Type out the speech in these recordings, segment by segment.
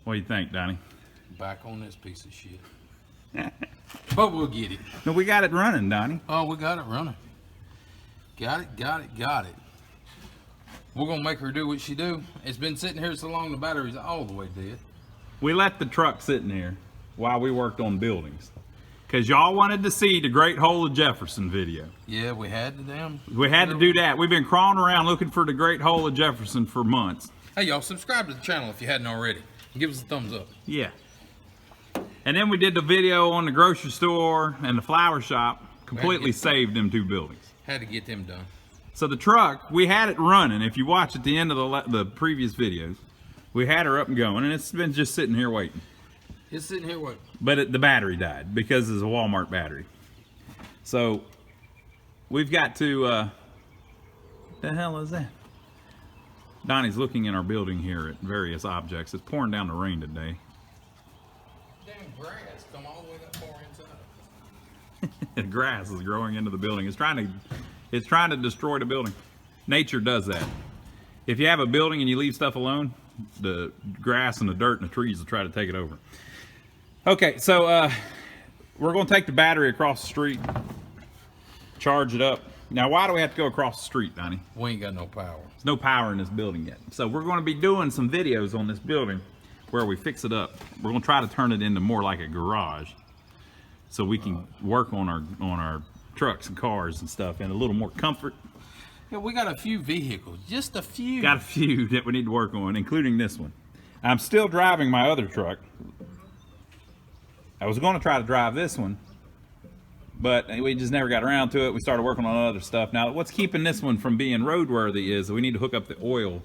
What do you think, Donnie? Back on this piece of shit. But we'll get it. No, we got it running, Donnie. Oh, we got it running. Got it. We're going to make her do what she do. It's been sitting here so long, the battery's all the way dead. We left the truck sitting here while we worked on buildings. Because y'all wanted to see the Great Hole of Jefferson video. Yeah, we had to do that. We've been crawling around looking for the Great Hole of Jefferson for months. Hey, y'all, subscribe to the channel if you hadn't already. And give us a thumbs up. Yeah. And then we did the video on the grocery store and the flower shop. Completely saved them 2 buildings. Had to get them done. So the truck, we had it running. If you watch at the end of the previous videos, we had her up and going, and it's been just sitting here waiting. It's sitting here waiting. But the battery died because it's a Walmart battery. So we've got to, the hell is that? Donnie's looking in our building here at various objects. It's pouring down the rain today. Damn grass come all the way that far inside. The grass is growing into the building. It's trying to destroy the building. Nature does that. If you have a building and you leave stuff alone, the grass and the dirt and the trees will try to take it over. Okay, so we're going to take the battery across the street, charge it up. Now, why do we have to go across the street, Donnie? We ain't got no power. There's no power in this building yet. So we're going to be doing some videos on this building where we fix it up. We're going to try to turn it into more like a garage so we can work on our trucks and cars and stuff in a little more comfort. Yeah, we got a few vehicles, just a few. Got a few that we need to work on, including this one. I'm still driving my other truck. I was going to try to drive this one, but we just never got around to it. We started working on other stuff. Now, what's keeping this one from being roadworthy is we need to hook up the oil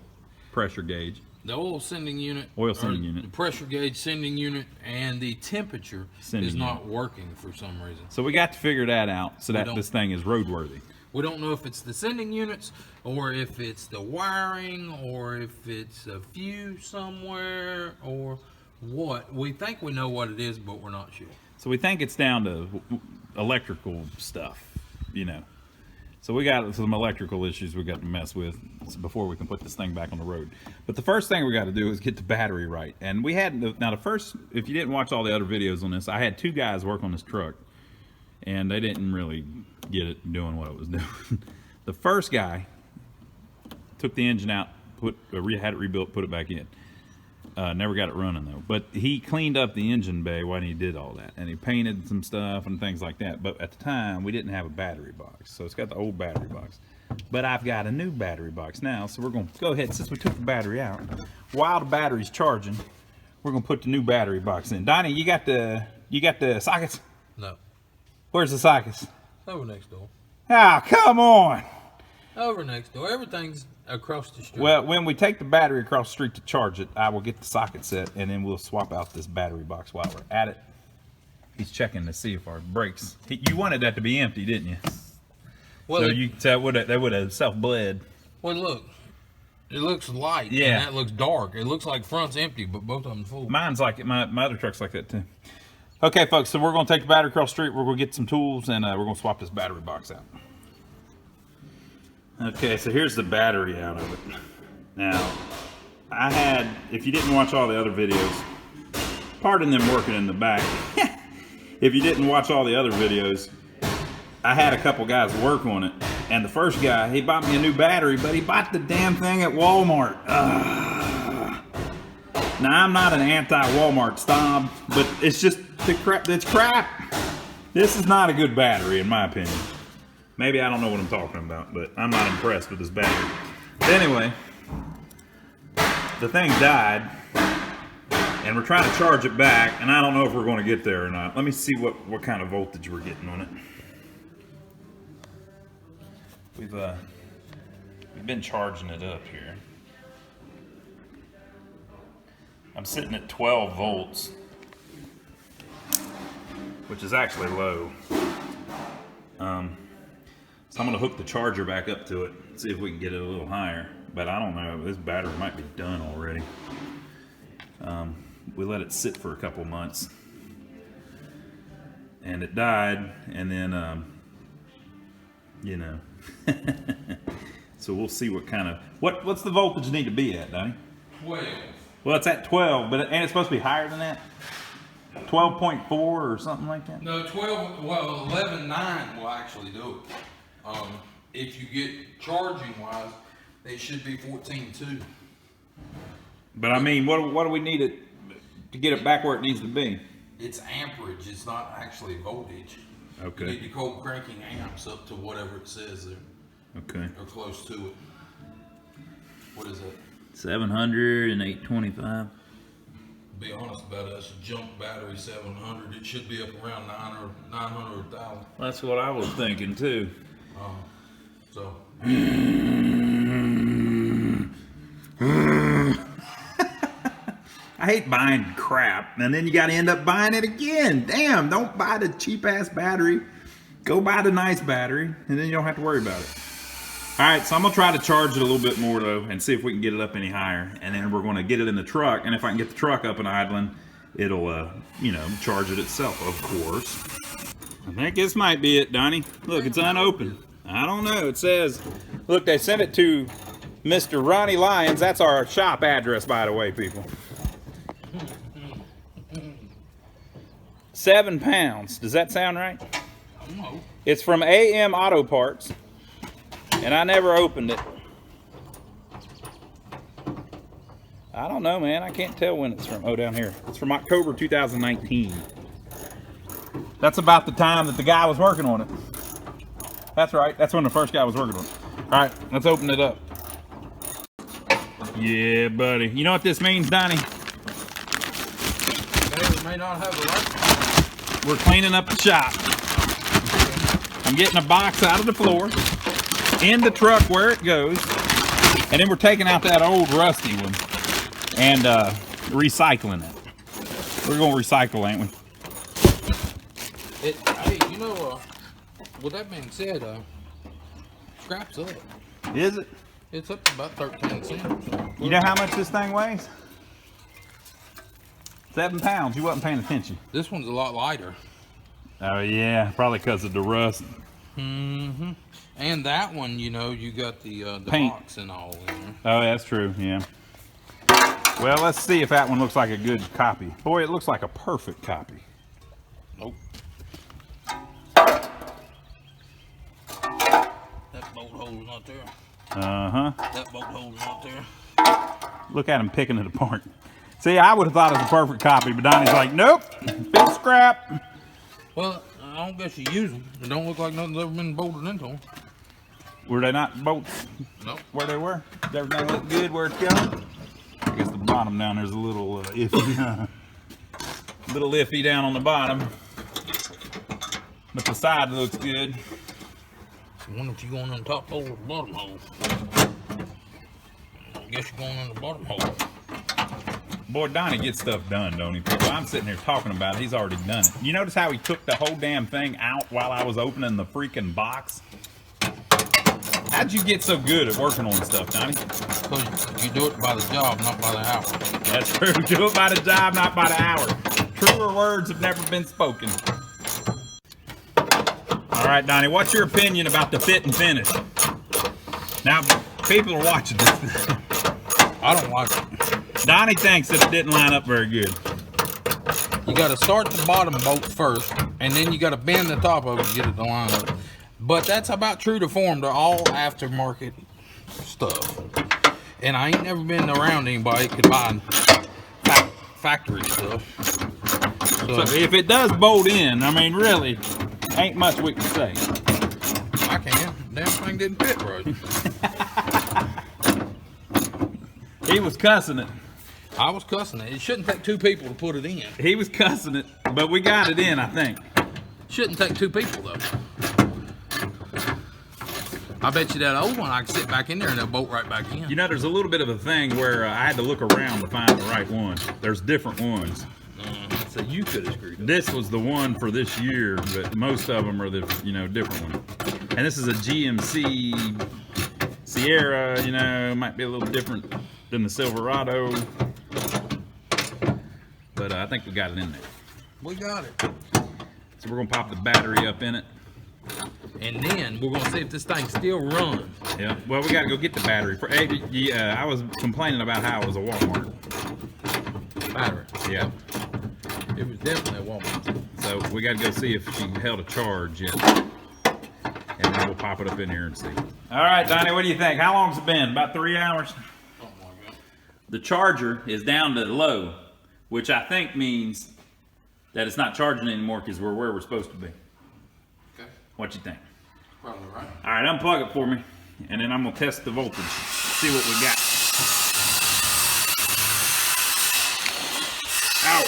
pressure gauge. The oil sending unit. The pressure gauge sending unit, and the temperature is not working for some reason. So we got to figure that out so that this thing is roadworthy. We don't know if it's the sending units, or if it's the wiring, or if it's a fuse somewhere, or what. We think we know what it is, but we're not sure. So we think it's down to electrical stuff, you know. So we got some electrical issues we got to mess with before we can put this thing back on the road. But the first thing we got to do is get the battery right. And we had, now the first, if you didn't watch all the other videos on this, I had 2 guys work on this truck, and they didn't really get it doing what it was doing. The first guy took the engine out, had it rebuilt, put it back in. Never got it running though. But he cleaned up the engine bay when he did all that, and he painted some stuff and things like that. But at the time, we didn't have a battery box, so it's got the old battery box. But I've got a new battery box now, so we're going to go ahead, since we took the battery out, while the battery's charging, we're going to put the new battery box in. Donnie, you got the sockets? No. Where's the sockets? Over next door. Ah, come on. Over next door. Everything's across the street. Well, when we take the battery across the street to charge it, I will get the socket set, and then we'll swap out this battery box while we're at it. He's checking to see if our brakes. You wanted that to be empty, didn't you? Well, so that would have self-bled. Well, look. It looks light. Yeah. And that looks dark. It looks like front's empty, but both of them full. Mine's like it. My other truck's like that too. Okay, folks, so we're going to take the battery across the street. We're going to get some tools, and we're going to swap this battery box out. Okay, so here's the battery out of it. Now, if you didn't watch all the other videos, pardon them working in the back. If you didn't watch all the other videos, I had a couple guys work on it. And the first guy, he bought me a new battery, but he bought the damn thing at Walmart. Now, I'm not an anti-Walmart snob, but it's just it's crap. This is not a good battery, in my opinion. Maybe I don't know what I'm talking about, but I'm not impressed with this battery. But anyway, the thing died, and we're trying to charge it back, and I don't know if we're going to get there or not. Let me see what kind of voltage we're getting on it. We've been charging it up here. I'm sitting at 12 volts, which is actually low. So I'm going to hook the charger back up to it, see if we can get it a little higher. But I don't know, this battery might be done already. We let it sit for a couple months, and it died, and then, you know. So we'll see what kind of, what's the voltage need to be at, Donnie? 12. Well, it's at 12, but and it's supposed to be higher than that. 12.4 or something like that. No, 11.9 will actually do it. If you get charging wise, they should be 14.2. But I mean, what do we need it to get it back where it needs to be? It's amperage. It's not actually voltage. Okay. You need to go cranking amps up to whatever it says there. Okay. Or close to it. What is that? 700 and 825. Be honest about it, that's a junk battery 700. It should be up around 900,000. That's what I was thinking too. So. I hate buying crap, and then you got to end up buying it again. Damn, don't buy the cheap ass battery. Go buy the nice battery, and then you don't have to worry about it. All right, so I'm gonna try to charge it a little bit more though, and see if we can get it up any higher. And then we're gonna get it in the truck, and if I can get the truck up and idling, it'll, you know, charge it itself, of course. I think this might be it, Donnie. Look, it's unopened. I don't know. It says, look, they sent it to Mr. Ronnie Lyons. That's our shop address, by the way, people. 7 pounds. Does that sound right? No. It's from AM Auto Parts, and I never opened it. I don't know, man. I can't tell when it's from. Oh, down here. It's from October 2019. That's about the time that the guy was working on it. That's right. That's when the first guy was working on it. All right, let's open it up. Yeah, buddy. You know what this means, Donnie? May not have a light. We're cleaning up the shop. I'm getting a box out of the floor, in the truck where it goes, and then we're taking out that old rusty one and recycling it. We're going to recycle, ain't we? Hey, you know, with that being said, scrap's up. Is it? It's up to about 13 cents. So. You know how much this thing weighs? 7 pounds. You wasn't paying attention. This one's a lot lighter. Oh yeah, probably because of the rust. Mm-hmm. And that one, you know, you got the paint box and all in there. Oh, that's true. Yeah. Well, let's see if that one looks like a good copy. Boy, it looks like a perfect copy. Nope. That bolt hole's not there. Uh-huh. That bolt hole's not there. Look at him picking it apart. See, I would have thought it was a perfect copy, but Donnie's like, nope, big scrap. Well, I don't guess you use them. It don't look like nothing's ever been bolted into them. Were they not bolts? Nope. Where they were? Does everything look good where it's going? I guess the bottom down there's a little iffy. Little iffy down on the bottom. But the side looks good. I wonder if you're going in the top hole or the bottom hole. I guess you're going in the bottom hole. Boy, Donnie gets stuff done, don't he? People, I'm sitting here talking about it. He's already done it. You notice how he took the whole damn thing out while I was opening the freaking box? How'd you get so good at working on stuff, Donnie? Because you do it by the job, not by the hour. That's true. Do it by the job, not by the hour. Truer words have never been spoken. All right, Donnie, what's your opinion about the fit and finish? Now, people are watching this. I don't like it. Donnie thinks that it didn't line up very good. You got to start the bottom bolt first, and then you got to bend the top of it to get it to line up. But that's about true to form to all aftermarket stuff. And I ain't never been around anybody that could buy factory stuff. So if it does bolt in, I mean, really, ain't much we can say. I can. Damn thing didn't fit right. He was cussing it. I was cussing it. It shouldn't take two people to put it in. He was cussing it, but we got it in, I think. Shouldn't take two people, though. I bet you that old one, I can sit back in there and they'll bolt right back in. You know, there's a little bit of a thing where I had to look around to find the right one. There's different ones. So you could have screwed up. This was the one for this year, but most of them are the, you know, different one. And this is a GMC Sierra, you know, might be a little different than the Silverado. But I think we got it in there. We got it. So we're gonna pop the battery up in it. And then we're gonna see if this thing still runs. Yeah, well, we gotta go get the battery. I was complaining about how it was a Walmart. battery. Yeah. It was definitely a woman. So we got to go see if she held a charge yet. And then we'll pop it up in here and see. All right, Donnie, what do you think? How long's it been? About 3 hours? Oh my God. The charger is down to low, which I think means that it's not charging anymore because we're where we're supposed to be. Okay. What you think? Probably right. All right, unplug it for me, and then I'm gonna test the voltage, see what we got. Ow.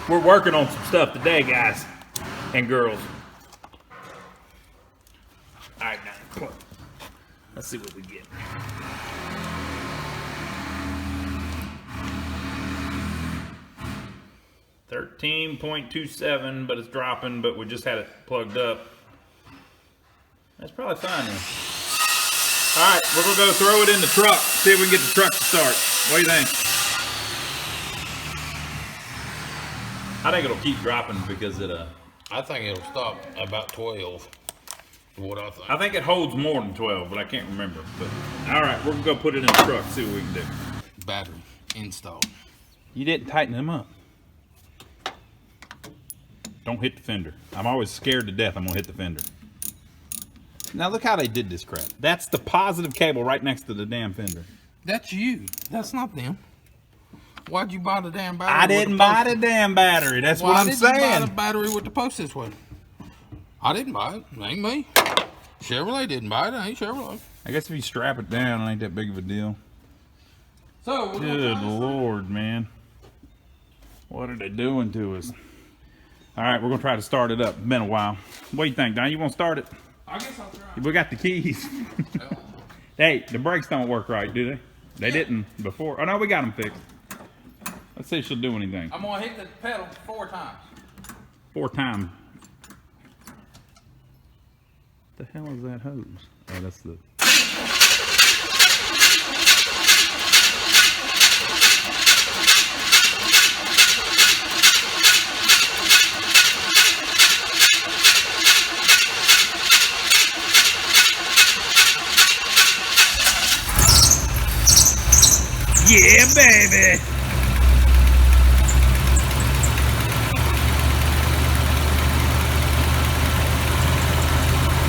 We're working on some stuff today, guys and girls. All right, now, come on. Let's see what we get. $13.27, but it's dropping, but we just had it plugged up. That's probably fine then. All right, we're gonna go throw it in the truck, see if we can get the truck to start. What do you think? I think it'll keep dropping because it, I think it'll stop about 12. What I think. I think it holds more than 12, but I can't remember. But all right, we're gonna go put it in the truck, see what we can do. Battery installed. You didn't tighten them up. Don't hit the fender. I'm always scared to death I'm gonna hit the fender. Now look how they did this crap. That's the positive cable right next to the damn fender. That's you. That's not them. Why'd you buy the damn battery? I didn't buy the damn battery. That's what I'm Why did you buy saying. the battery with the post this way? I didn't buy it. It ain't me. Chevrolet didn't buy it. It ain't Chevrolet. I guess if you strap it down, it ain't that big of a deal. So, Good Lord, man. What are they doing to us? All right, we're going to try to start it up. It's been a while. What do you think, Don? You want to start it? I guess I'll try. We got the keys. Hey, the brakes don't work right, do they? They didn't before. Oh, no, we got them fixed. Let's see if she'll do anything. I'm going to hit the pedal 4 times. 4 times. The hell is that hose? Oh, that's the... Yeah, baby!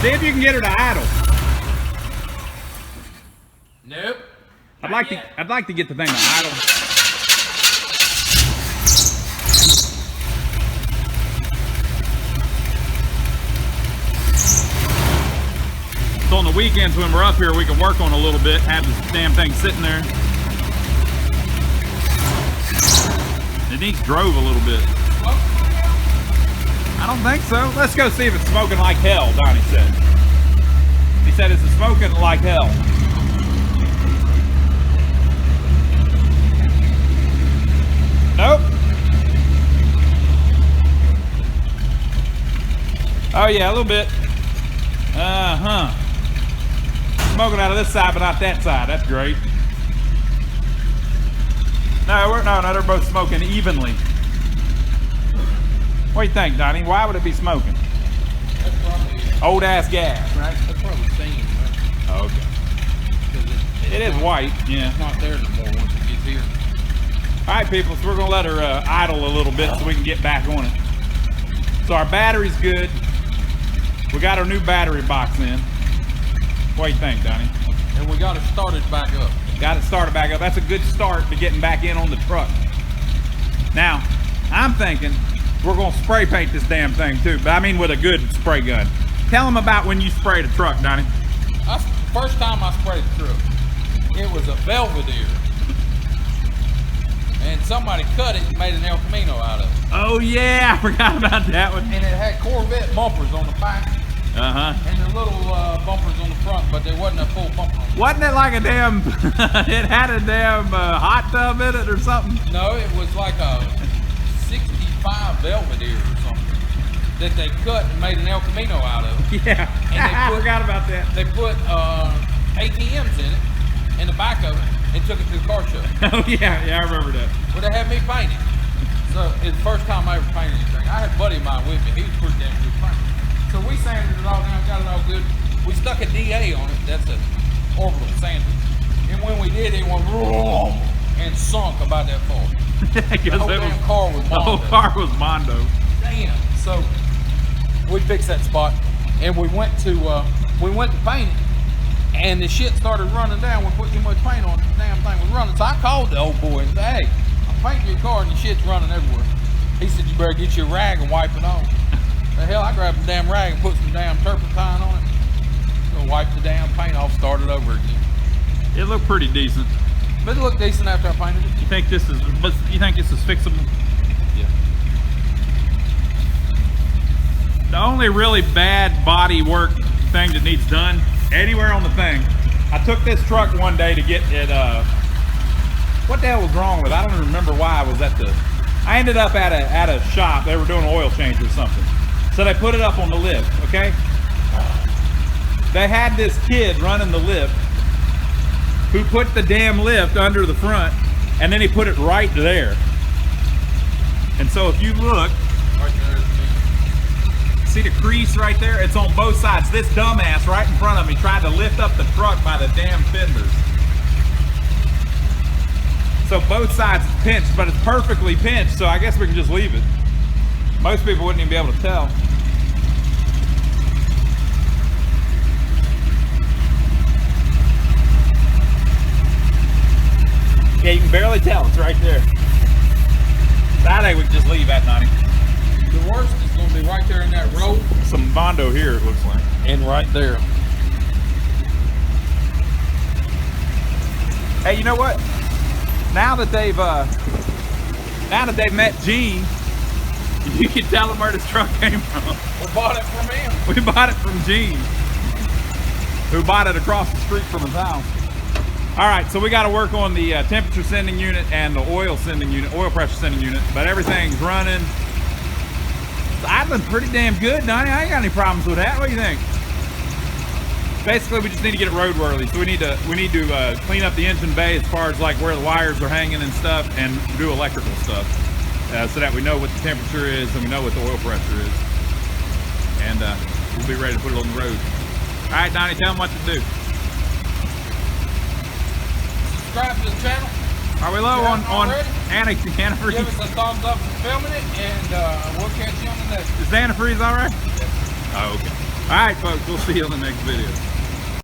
See if you can get her to idle. Nope. I'd like to get the thing to idle. So on the weekends when we're up here, we can work on a little bit, have this damn thing sitting there. It needs drove a little bit. I don't think so. Let's go see if it's smoking like hell, Donnie said. He said it's smoking like hell. Nope. Oh yeah, a little bit. Uh-huh. Smoking out of this side, but not that side. That's great. No, they're both smoking evenly. What do you think, Donnie? Why would it be smoking? That's probably Old ass gas, right? That's probably steam, right? Oh, okay. It is white, yeah. It's not there no more once it gets here. All right, people, so we're gonna let her idle a little bit so we can get back on it. So our battery's good. We got our new battery box in. What do you think, Donnie? And we got it started back up. Got it started back up. That's a good start to getting back in on the truck. Now, I'm thinking we're gonna spray paint this damn thing too, but I mean with a good spray gun. Tell them about when you sprayed a truck, Donnie. First time I sprayed the truck, it was a Belvedere. And somebody cut it and made an El Camino out of it. Oh yeah, I forgot about that one. And it had Corvette bumpers on the back. Uh-huh. And the little bumpers on the front, but there wasn't a full bumper on it. Wasn't it like a damn, it had a damn hot tub in it or something? No, it was like a 65 Belvedere or something that they cut and made an El Camino out of it. Yeah, And I forgot about that. They put ATMs in it, in the back of it, and took it to the car show. Oh yeah, I remember that. Well, they had me paint it. So it's the first time I ever painted anything. I had a buddy of mine with me. He was pretty damn good painter. So we sanded it all down, got it all good. We stuck a DA on it. That's an orbital sander. And when we did, it went vroom, and sunk about that far. The whole damn car was The Mondo. whole car was Mondo. Damn. So we fixed that spot, and we went to paint it, and the shit started running down. We put too much paint on it. The damn thing was running. So I called the old boy and said, "Hey, I'm painting your car, and the shit's running everywhere." He said, "You better get your rag and wipe it off." The hell, I grabbed the damn rag and put some damn turpentine on it. So wipe the damn paint off, start it over again. It looked pretty decent. But it looked decent after I painted it. You think this is fixable? Yeah. The only really bad body work thing that needs done anywhere on the thing, I took this truck one day to get it, what the hell was wrong with it? I don't even remember why I was I ended up at a shop. They were doing an oil change or something. So they put it up on the lift, okay? They had this kid running the lift who put the damn lift under the front, and then he put it right there. And so if you look, Right there. see the crease right there? It's on both sides. This dumbass right in front of me tried to lift up the truck by the damn fenders. So both sides is pinched, but it's perfectly pinched, so I guess we can just leave it. Most people wouldn't even be able to tell. Yeah, you can barely tell. It's right there. So I think we can just leave that, 90. The worst is going to be right there in that row. Some Bondo here, it looks like. And right there. Hey, you know what? Now that they've met Gene, you can tell them where this truck came from. We bought it from him. We bought it from Gene, who bought it across the street from his house. All right, so we got to work on the temperature sending unit and the oil pressure sending unit, but everything's running. It's idling pretty damn good, Donnie. I ain't got any problems with that. What do you think? Basically, we just need to get it roadworthy. So we need to clean up the engine bay as far as like where the wires are hanging and stuff, and do electrical stuff, so that we know what the temperature is and we know what the oil pressure is, and we'll be ready to put it on the road. All right, Donnie, tell them what to do. Subscribe to the channel. Are we low on antifreeze? Give us a thumbs up for filming it, and we'll catch you on the next one. Is antifreeze all right? Oh, okay. All right, folks, we'll see you on the next video.